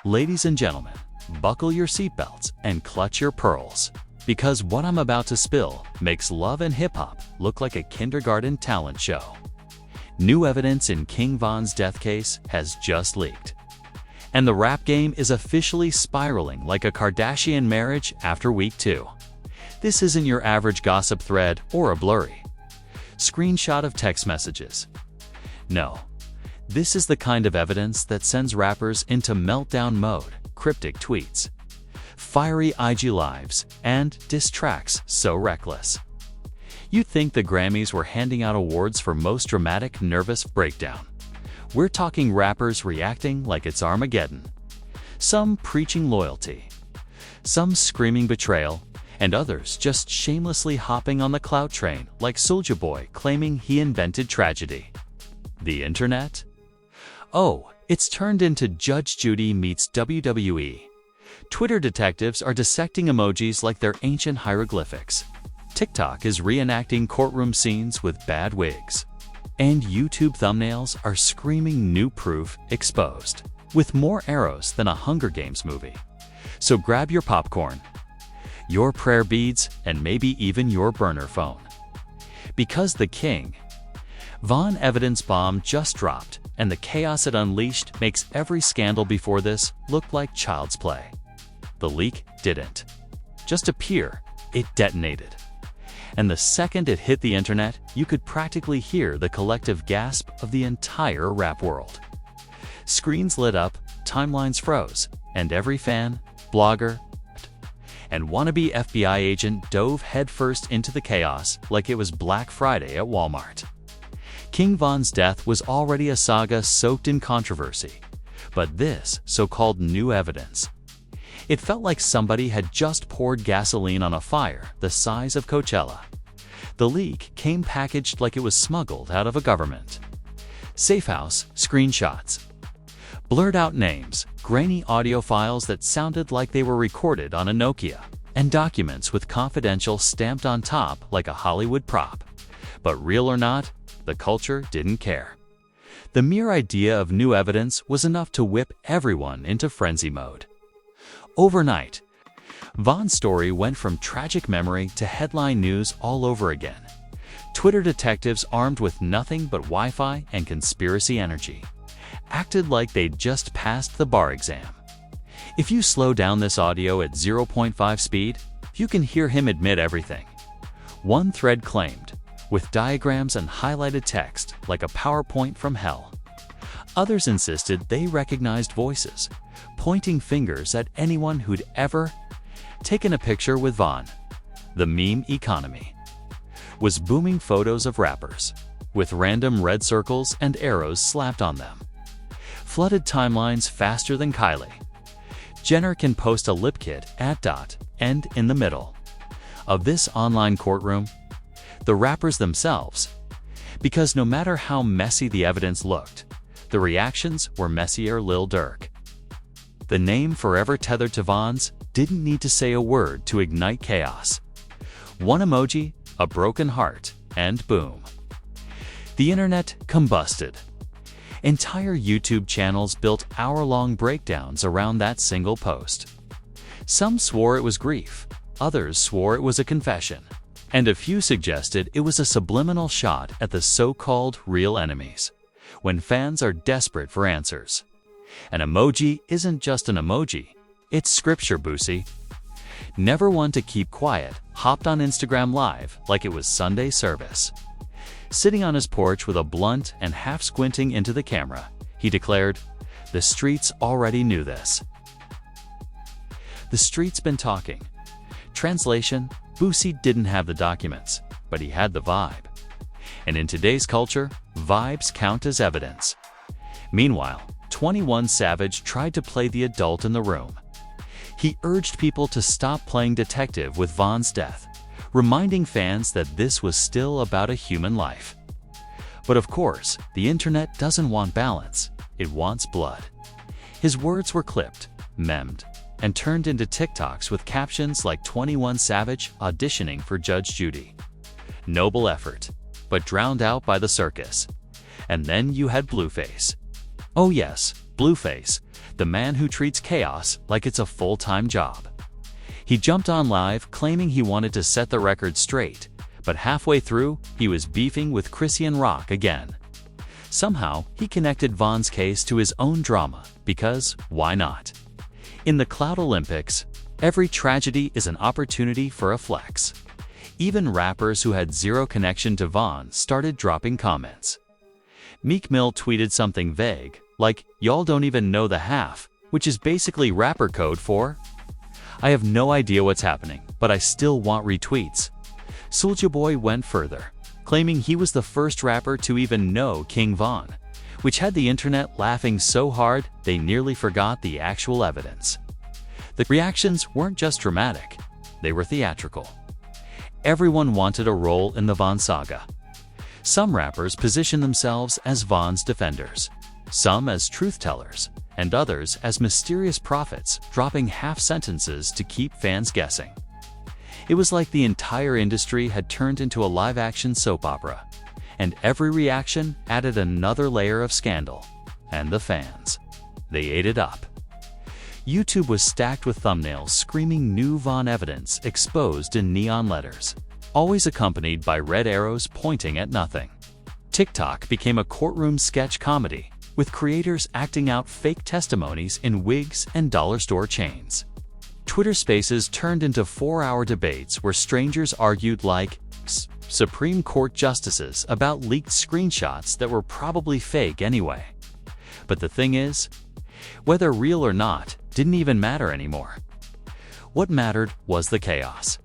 Ladies and gentlemen, buckle your seatbelts and clutch your pearls, because what I'm about to spill makes love and hip-hop look like a kindergarten talent show. New evidence in King Von's death case has just leaked, and the rap game is officially spiraling like a Kardashian marriage after week 2. This isn't your average gossip thread or a blurry screenshot of text messages. No. This is the kind of evidence that sends rappers into meltdown mode, cryptic tweets, fiery IG lives, and diss tracks so reckless. You'd think the Grammys were handing out awards for most dramatic, nervous breakdown. We're talking rappers reacting like it's Armageddon. Some preaching loyalty, some screaming betrayal, and others just shamelessly hopping on the clout train like Soulja Boy claiming he invented tragedy. The internet? Oh, it's turned into Judge Judy meets WWE. Twitter detectives are dissecting emojis like they're ancient hieroglyphics. TikTok is reenacting courtroom scenes with bad wigs. And YouTube thumbnails are screaming new proof exposed, with more arrows than a Hunger Games movie. So grab your popcorn, your prayer beads, and maybe even your burner phone. Because the King Von evidence bomb just dropped, and the chaos it unleashed makes every scandal before this look like child's play. The leak didn't just appear, it detonated. And the second it hit the internet, you could practically hear the collective gasp of the entire rap world. Screens lit up, timelines froze, and every fan, blogger, and wannabe FBI agent dove headfirst into the chaos like it was Black Friday at Walmart. King Von's death was already a saga soaked in controversy, but this so-called new evidence, it felt like somebody had just poured gasoline on a fire the size of Coachella. The leak came packaged like it was smuggled out of a government safehouse. Screenshots, blurred out names, grainy audio files that sounded like they were recorded on a Nokia, and documents with confidential stamped on top like a Hollywood prop. But real or not, the culture didn't care. The mere idea of new evidence was enough to whip everyone into frenzy mode. Overnight, Von's story went from tragic memory to headline news all over again. Twitter detectives armed with nothing but Wi-Fi and conspiracy energy acted like they'd just passed the bar exam. If you slow down this audio at 0.5 speed, you can hear him admit everything. One thread claimed, with diagrams and highlighted text like a PowerPoint from hell. Others insisted they recognized voices, pointing fingers at anyone who'd ever taken a picture with Von. The meme economy was booming. Photos of rappers, with random red circles and arrows slapped on them, flooded timelines faster than Kylie Jenner can post a lip kit at dot and in the middle of this online courtroom, the rappers themselves, because no matter how messy the evidence looked, the reactions were messier. Lil Durk, the name forever tethered to Von's, didn't need to say a word to ignite chaos. One emoji, a broken heart, and boom. The internet combusted. Entire YouTube channels built hour-long breakdowns around that single post. Some swore it was grief, others swore it was a confession, and a few suggested it was a subliminal shot at the so-called real enemies, when fans are desperate for answers. An emoji isn't just an emoji, it's scripture, Boosie. Never one to keep quiet, hopped on Instagram Live like it was Sunday service. Sitting on his porch with a blunt and half squinting into the camera, he declared, "The streets already knew this. The streets been talking." Translation: Boosie didn't have the documents, but he had the vibe. And in today's culture, vibes count as evidence. Meanwhile, 21 Savage tried to play the adult in the room. He urged people to stop playing detective with Von's death, reminding fans that this was still about a human life. But of course, the internet doesn't want balance, it wants blood. His words were clipped, memed, and turned into TikToks with captions like 21 Savage auditioning for Judge Judy. Noble effort, but drowned out by the circus. And then you had Blueface. Oh yes, Blueface, the man who treats chaos like it's a full-time job. He jumped on live claiming he wanted to set the record straight, but halfway through, he was beefing with Christian Rock again. Somehow, he connected Von's case to his own drama, because why not? In the Cloud Olympics, every tragedy is an opportunity for a flex. Even rappers who had zero connection to Von started dropping comments. Meek Mill tweeted something vague, like, "Y'all don't even know the half," which is basically rapper code for, "I have no idea what's happening, but I still want retweets." Soulja Boy went further, claiming he was the first rapper to even know King Von, which had the internet laughing so hard they nearly forgot the actual evidence. The reactions weren't just dramatic, they were theatrical. Everyone wanted a role in the Von saga. Some rappers positioned themselves as Von's defenders, some as truth-tellers, and others as mysterious prophets dropping half sentences to keep fans guessing. It was like the entire industry had turned into a live-action soap opera, and every reaction added another layer of scandal. And the fans, they ate it up. YouTube was stacked with thumbnails screaming new Von evidence exposed in neon letters, always accompanied by red arrows pointing at nothing. TikTok became a courtroom sketch comedy, with creators acting out fake testimonies in wigs and dollar store chains. Twitter Spaces turned into 4-hour debates where strangers argued like Supreme Court justices about leaked screenshots that were probably fake anyway. But the thing is, whether real or not didn't even matter anymore. What mattered was the chaos.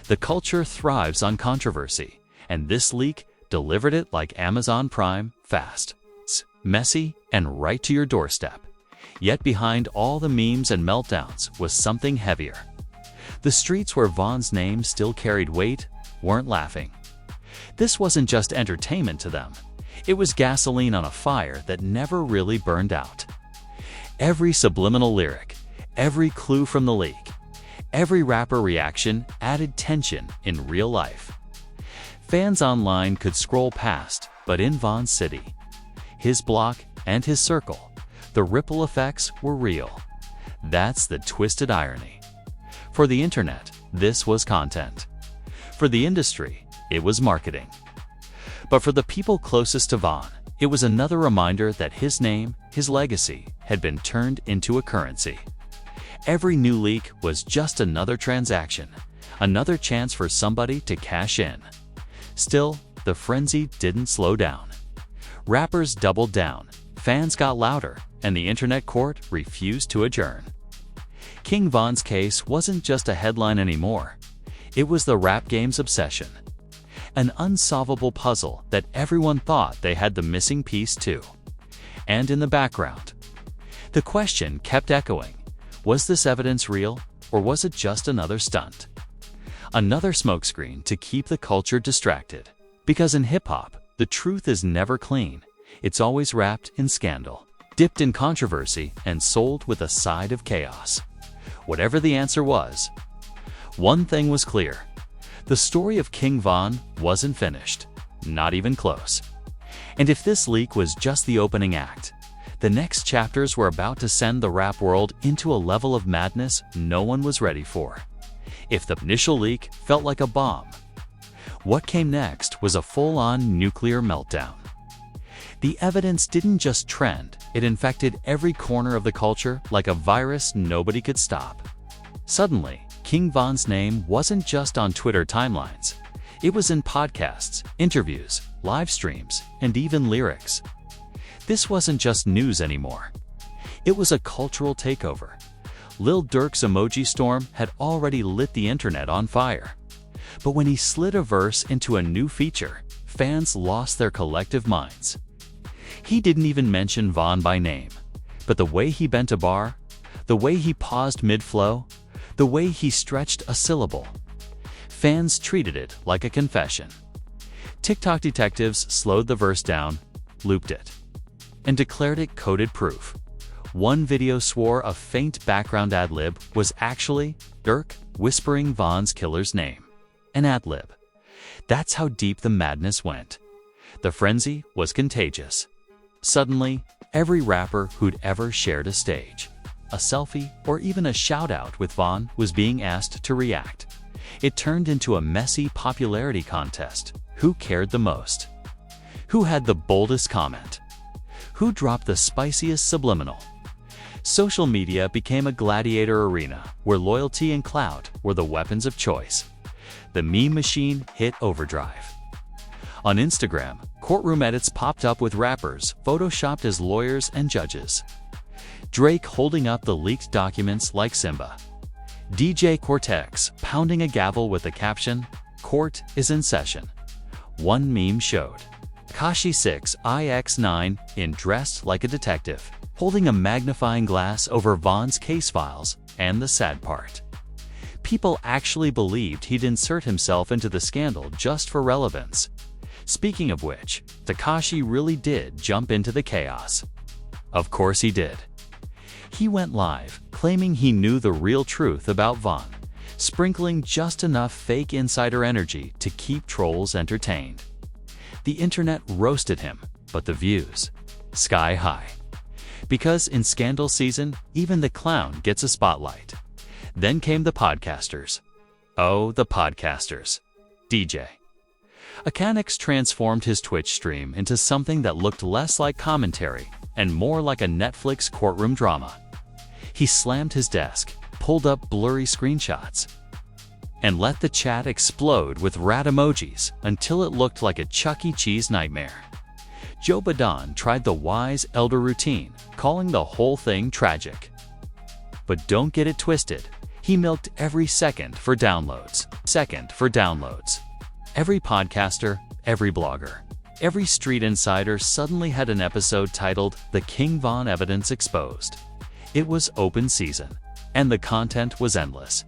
The culture thrives on controversy, and this leak delivered it like Amazon Prime, fast, messy, and right to your doorstep. Yet behind all the memes and meltdowns was something heavier. The streets where Von's name still carried weight weren't laughing. This wasn't just entertainment to them. It was gasoline on a fire that never really burned out. Every subliminal lyric, every clue from the leak, every rapper reaction added tension in real life. Fans online could scroll past, but in Von's city, his block, and his circle, the ripple effects were real. That's the twisted irony. For the internet, this was content. For the industry, it was marketing. But for the people closest to Von, it was another reminder that his name, his legacy, had been turned into a currency. Every new leak was just another transaction, another chance for somebody to cash in. Still, the frenzy didn't slow down. Rappers doubled down, fans got louder, and the internet court refused to adjourn. King Von's case wasn't just a headline anymore. It was the rap game's obsession. An unsolvable puzzle that everyone thought they had the missing piece to. And in the background, the question kept echoing. Was this evidence real, or was it just another stunt? Another smokescreen to keep the culture distracted. Because in hip-hop, the truth is never clean. It's always wrapped in scandal, dipped in controversy, and sold with a side of chaos. Whatever the answer was, one thing was clear. The story of King Von wasn't finished, not even close. And if this leak was just the opening act, the next chapters were about to send the rap world into a level of madness no one was ready for. If the initial leak felt like a bomb, what came next was a full-on nuclear meltdown. The evidence didn't just trend, it infected every corner of the culture like a virus nobody could stop. Suddenly, King Von's name wasn't just on Twitter timelines. It was in podcasts, interviews, live streams, and even lyrics. This wasn't just news anymore. It was a cultural takeover. Lil Durk's emoji storm had already lit the internet on fire. But when he slid a verse into a new feature, fans lost their collective minds. He didn't even mention Von by name, but the way he bent a bar, the way he paused mid-flow, the way he stretched a syllable, fans treated it like a confession. TikTok detectives slowed the verse down, looped it, and declared it coded proof. One video swore a faint background ad-lib was actually Durk whispering Von's killer's name. An ad-lib. That's how deep the madness went. The frenzy was contagious. Suddenly, every rapper who'd ever shared a stage, a selfie, or even a shout-out with Vaughn was being asked to react. It turned into a messy popularity contest. Who cared the most? Who had the boldest comment? Who dropped the spiciest subliminal? Social media became a gladiator arena where loyalty and clout were the weapons of choice. The meme machine hit overdrive. On Instagram, courtroom edits popped up with rappers photoshopped as lawyers and judges. Drake holding up the leaked documents like Simba. DJ Cortex pounding a gavel with the caption, "Court is in session." One meme showed Tekashi 6ix9ine in dressed like a detective, holding a magnifying glass over Vaughn's case files, and the sad part. People actually believed he'd insert himself into the scandal just for relevance. Speaking of which, Tekashi really did jump into the chaos. Of course he did. He went live, claiming he knew the real truth about Vaughn, sprinkling just enough fake insider energy to keep trolls entertained. The internet roasted him, but the views, sky high. Because in scandal season, even the clown gets a spotlight. Then came the podcasters. Oh, the podcasters. DJ Akanix transformed his Twitch stream into something that looked less like commentary and more like a Netflix courtroom drama. He slammed his desk, pulled up blurry screenshots, and let the chat explode with rat emojis until it looked like a Chuck E. Cheese nightmare. Joe Budden tried the wise elder routine, calling the whole thing tragic. But don't get it twisted, he milked every second for downloads. Every podcaster, every blogger, every street insider suddenly had an episode titled "The King Von Evidence Exposed." It was open season, and the content was endless,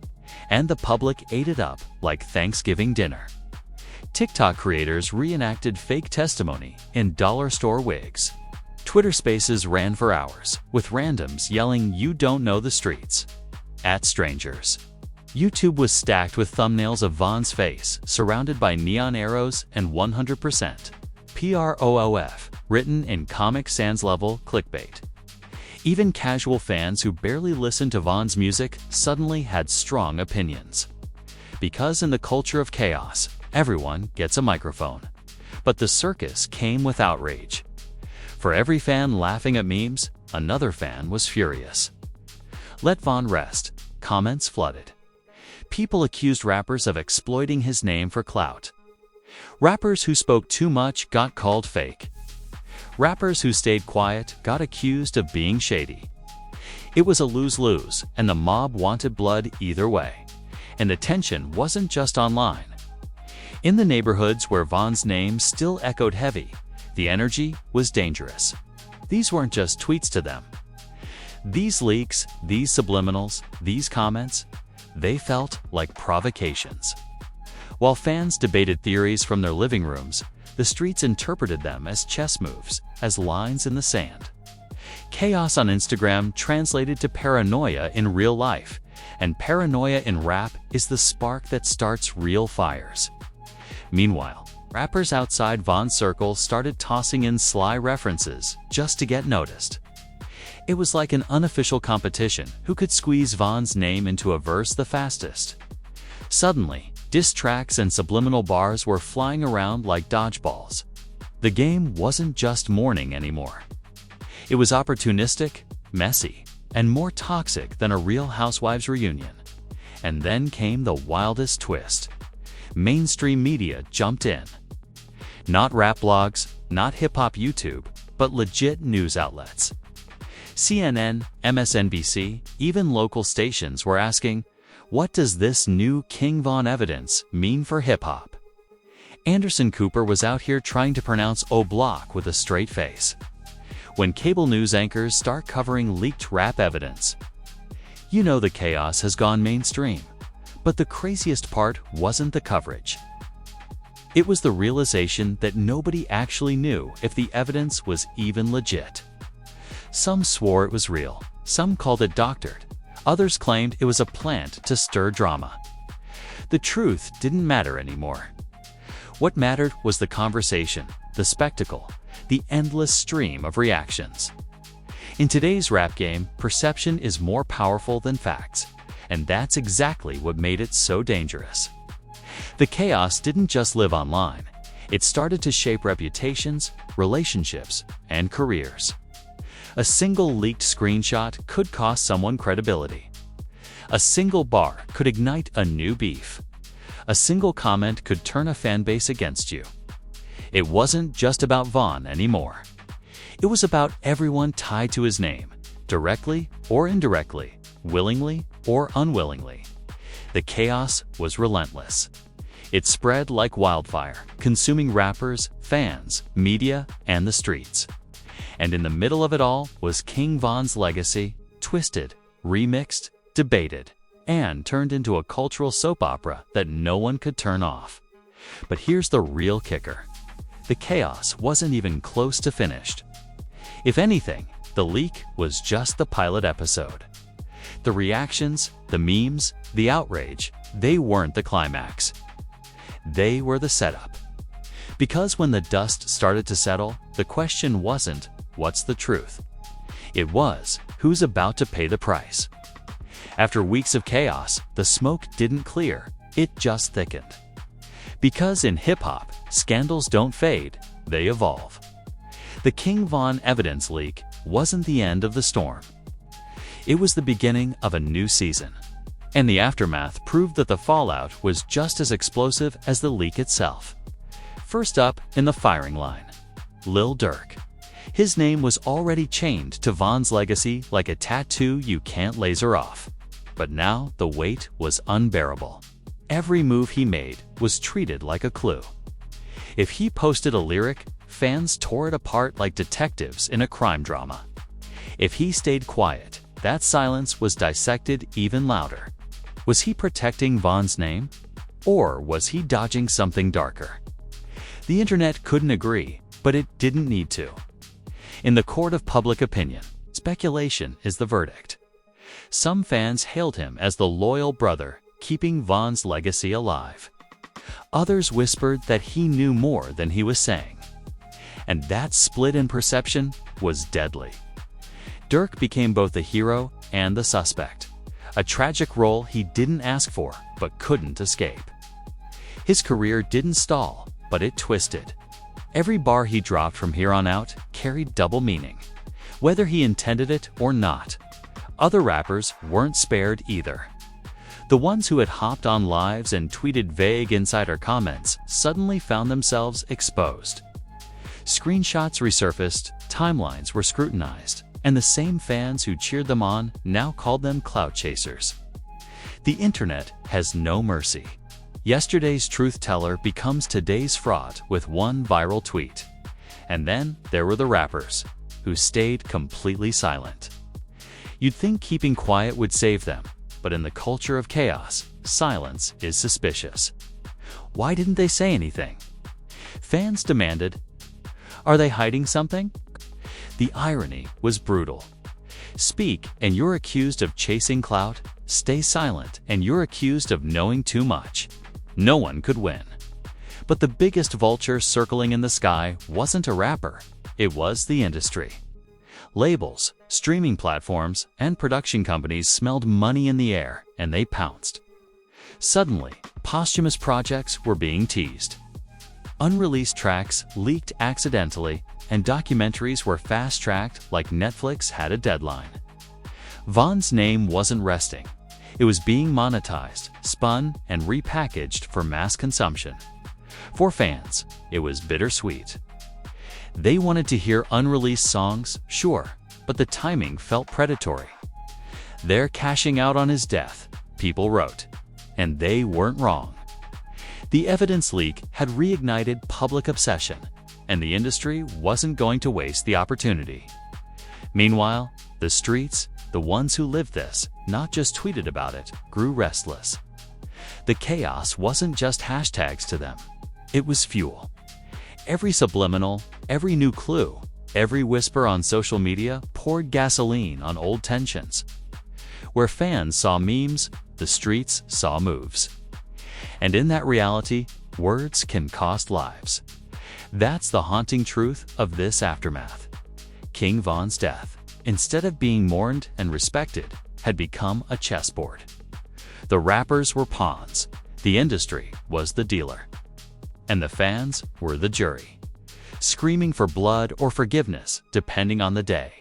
and the public ate it up like Thanksgiving dinner. TikTok creators reenacted fake testimony in dollar store wigs. Twitter Spaces ran for hours, with randoms yelling "You don't know the streets" at strangers. YouTube was stacked with thumbnails of Vaughn's face, surrounded by neon arrows and 100% PROOF, written in Comic Sans level clickbait. Even casual fans who barely listened to Vaughn's music suddenly had strong opinions. Because in the culture of chaos, everyone gets a microphone. But the circus came with outrage. For every fan laughing at memes, another fan was furious. Let Vaughn rest. Comments flooded. People accused rappers of exploiting his name for clout. Rappers who spoke too much got called fake. Rappers who stayed quiet got accused of being shady. It was a lose-lose, and the mob wanted blood either way. And the tension wasn't just online. In the neighborhoods where Vaughn's name still echoed heavy, the energy was dangerous. These weren't just tweets to them. These leaks, these subliminals, these comments, they felt like provocations. While fans debated theories from their living rooms, the streets interpreted them as chess moves, as lines in the sand. Chaos on Instagram translated to paranoia in real life, and paranoia in rap is the spark that starts real fires. Meanwhile, rappers outside Vaughn's circle started tossing in sly references just to get noticed. It was like an unofficial competition who could squeeze Vaughn's name into a verse the fastest. Suddenly, diss tracks and subliminal bars were flying around like dodgeballs. The game wasn't just mourning anymore. It was opportunistic, messy, and more toxic than a Real Housewives reunion. And then came the wildest twist. Mainstream media jumped in. Not rap blogs, not hip-hop YouTube, but legit news outlets. CNN, MSNBC, even local stations were asking, what does this new King Von evidence mean for hip-hop? Anderson Cooper was out here trying to pronounce O Block with a straight face. When cable news anchors start covering leaked rap evidence, you know the chaos has gone mainstream. But the craziest part wasn't the coverage. It was the realization that nobody actually knew if the evidence was even legit. Some swore it was real, some called it doctored, others claimed it was a plant to stir drama. The truth didn't matter anymore. What mattered was the conversation, the spectacle, the endless stream of reactions. In today's rap game, perception is more powerful than facts, and that's exactly what made it so dangerous. The chaos didn't just live online. It started to shape reputations, relationships, and careers. A single leaked screenshot could cost someone credibility. A single bar could ignite a new beef. A single comment could turn a fan base against you. It wasn't just about Von anymore. It was about everyone tied to his name, directly or indirectly, willingly or unwillingly. The chaos was relentless. It spread like wildfire, consuming rappers, fans, media, and the streets. And in the middle of it all was King Von's legacy, twisted, remixed, debated, and turned into a cultural soap opera that no one could turn off. But here's the real kicker. The chaos wasn't even close to finished. If anything, the leak was just the pilot episode. The reactions, the memes, the outrage, they weren't the climax. They were the setup. Because when the dust started to settle, the question wasn't, what's the truth? It was, who's about to pay the price? After weeks of chaos, the smoke didn't clear, it just thickened. Because in hip-hop, scandals don't fade, they evolve. The King Von evidence leak wasn't the end of the storm. It was the beginning of a new season. And the aftermath proved that the fallout was just as explosive as the leak itself. First up in the firing line, Lil Durk. His name was already chained to Von's legacy like a tattoo you can't laser off. But now the weight was unbearable. Every move he made was treated like a clue. If he posted a lyric, fans tore it apart like detectives in a crime drama. If he stayed quiet, that silence was dissected even louder. Was he protecting Von's name? Or was he dodging something darker? The internet couldn't agree, but it didn't need to. In the court of public opinion, speculation is the verdict. Some fans hailed him as the loyal brother, keeping Von's legacy alive. Others whispered that he knew more than he was saying. And that split in perception was deadly. Durk became both the hero and the suspect, a tragic role he didn't ask for but couldn't escape. His career didn't stall, but it twisted. Every bar he dropped from here on out carried double meaning, whether he intended it or not. Other rappers weren't spared either. The ones who had hopped on lives and tweeted vague insider comments suddenly found themselves exposed. Screenshots resurfaced, timelines were scrutinized, and the same fans who cheered them on now called them clout chasers. The internet has no mercy. Yesterday's truth teller becomes today's fraud with one viral tweet. And then there were the rappers, who stayed completely silent. You'd think keeping quiet would save them, but in the culture of chaos, silence is suspicious. Why didn't they say anything? Fans demanded, are they hiding something? The irony was brutal. Speak and you're accused of chasing clout. Stay silent and you're accused of knowing too much. No one could win. But the biggest vulture circling in the sky wasn't a rapper. It was the industry. Labels, streaming platforms, and production companies smelled money in the air, and they pounced. Suddenly, posthumous projects were being teased. Unreleased tracks leaked accidentally, and documentaries were fast-tracked like Netflix had a deadline. Von's name wasn't resting. It was being monetized, spun, and repackaged for mass consumption. For fans, it was bittersweet. They wanted to hear unreleased songs, sure, but the timing felt predatory. They're cashing out on his death, people wrote, and they weren't wrong. The evidence leak had reignited public obsession, and the industry wasn't going to waste the opportunity. Meanwhile, the streets, the ones who lived this, not just tweeted about it, grew restless. The chaos wasn't just hashtags to them. It was fuel. Every subliminal, every new clue, every whisper on social media poured gasoline on old tensions. Where fans saw memes, the streets saw moves. And in that reality, words can cost lives. That's the haunting truth of this aftermath. King Von's death. instead of being mourned and respected, had become a chessboard. The rappers were pawns, the industry was the dealer, and the fans were the jury, screaming for blood or forgiveness depending on the day.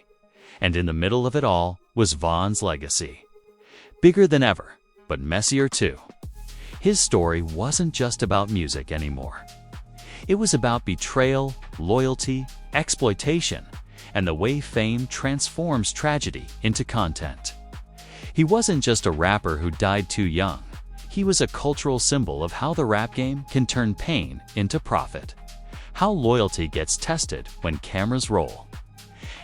And in the middle of it all was Von's legacy. Bigger than ever, but messier too. His story wasn't just about music anymore. It was about betrayal, loyalty, exploitation, and the way fame transforms tragedy into content. He wasn't just a rapper who died too young. He was a cultural symbol of how the rap game can turn pain into profit, how loyalty gets tested when cameras roll,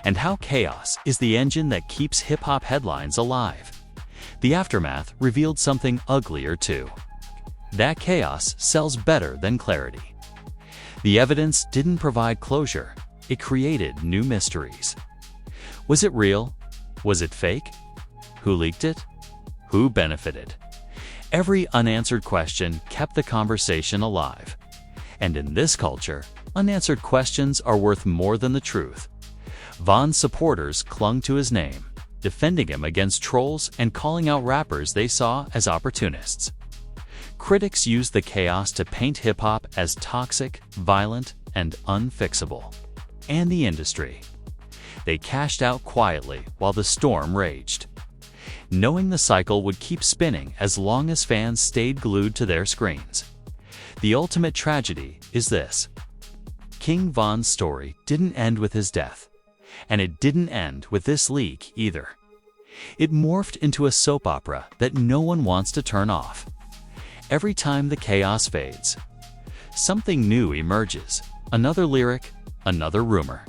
and how chaos is the engine that keeps hip-hop headlines alive. The aftermath revealed something uglier too. That chaos sells better than clarity. The evidence didn't provide closure, it created new mysteries. Was it real? Was it fake? Who leaked it? Who benefited? Every unanswered question kept the conversation alive. And in this culture, unanswered questions are worth more than the truth. Von's supporters clung to his name, defending him against trolls and calling out rappers they saw as opportunists. Critics used the chaos to paint hip-hop as toxic, violent, and unfixable. And the industry. They cashed out quietly while the storm raged, knowing the cycle would keep spinning as long as fans stayed glued to their screens. The ultimate tragedy is this. King Von's story didn't end with his death, and it didn't end with this leak either. It morphed into a soap opera that no one wants to turn off. Every time the chaos fades, something new emerges. Another lyric, another rumor,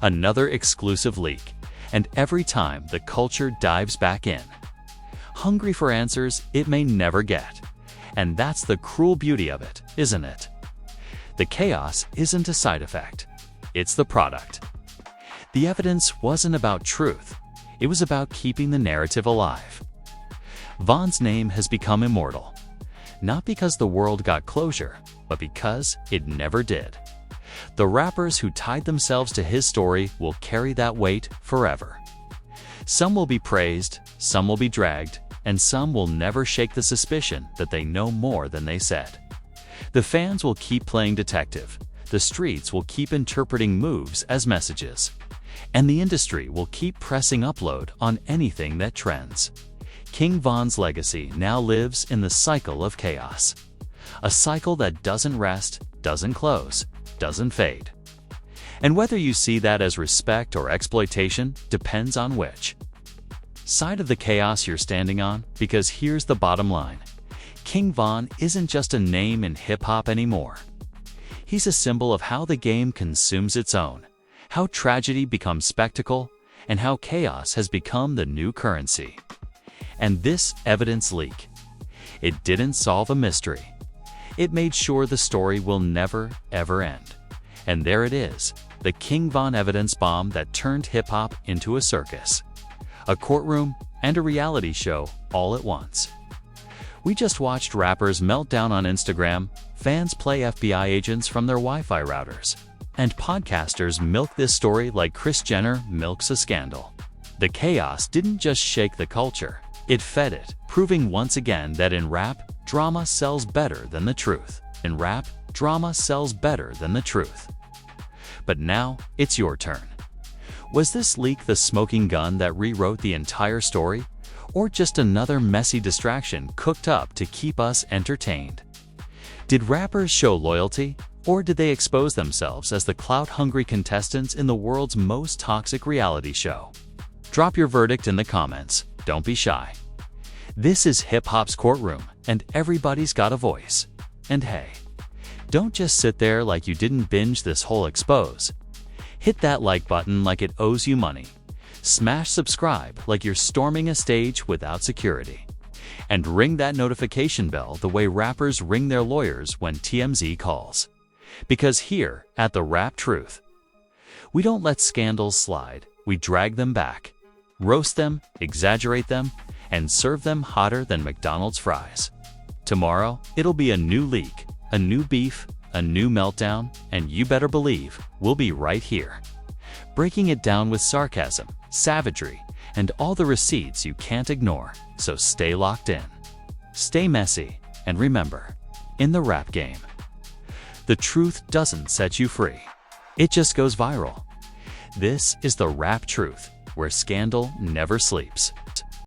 another exclusive leak, and every time the culture dives back in, hungry for answers it may never get. And that's the cruel beauty of it, isn't it? The chaos isn't a side effect, it's the product. The evidence wasn't about truth, it was about keeping the narrative alive. Von's name has become immortal, not because the world got closure, but because it never did. The rappers who tied themselves to his story will carry that weight forever. Some will be praised, some will be dragged, and some will never shake the suspicion that they know more than they said. The fans will keep playing detective, the streets will keep interpreting moves as messages, and the industry will keep pressing upload on anything that trends. King Von's legacy now lives in the cycle of chaos. A cycle that doesn't rest, doesn't close, doesn't fade. And whether you see that as respect or exploitation depends on which side of the chaos you're standing on, because here's the bottom line. King Von isn't just a name in hip-hop anymore. He's a symbol of how the game consumes its own, how tragedy becomes spectacle, and how chaos has become the new currency. And this evidence leak, it didn't solve a mystery. It made sure the story will never, ever end. And there it is, the King Von evidence bomb that turned hip-hop into a circus, a courtroom, and a reality show all at once. We just watched rappers melt down on Instagram, fans play FBI agents from their Wi-Fi routers, and podcasters milk this story like Kris Jenner milks a scandal. The chaos didn't just shake the culture, it fed it, proving once again that in rap, drama sells better than the truth. In rap, drama sells better than the truth. But now, it's your turn. Was this leak the smoking gun that rewrote the entire story? Or just another messy distraction cooked up to keep us entertained? Did rappers show loyalty? Or did they expose themselves as the clout-hungry contestants in the world's most toxic reality show? Drop your verdict in the comments. Don't be shy. This is hip-hop's courtroom, and everybody's got a voice. And hey, don't just sit there like you didn't binge this whole expose. Hit that like button like it owes you money. Smash subscribe like you're storming a stage without security. And ring that notification bell the way rappers ring their lawyers when TMZ calls. Because here, at The Rap Truth, we don't let scandals slide, we drag them back. Roast them, exaggerate them, and serve them hotter than McDonald's fries. Tomorrow, it'll be a new leak, a new beef, a new meltdown, and you better believe we'll be right here, breaking it down with sarcasm, savagery, and all the receipts you can't ignore. So stay locked in, stay messy, and remember, in the rap game, the truth doesn't set you free. It just goes viral. This is the Rap Truth, where scandal never sleeps.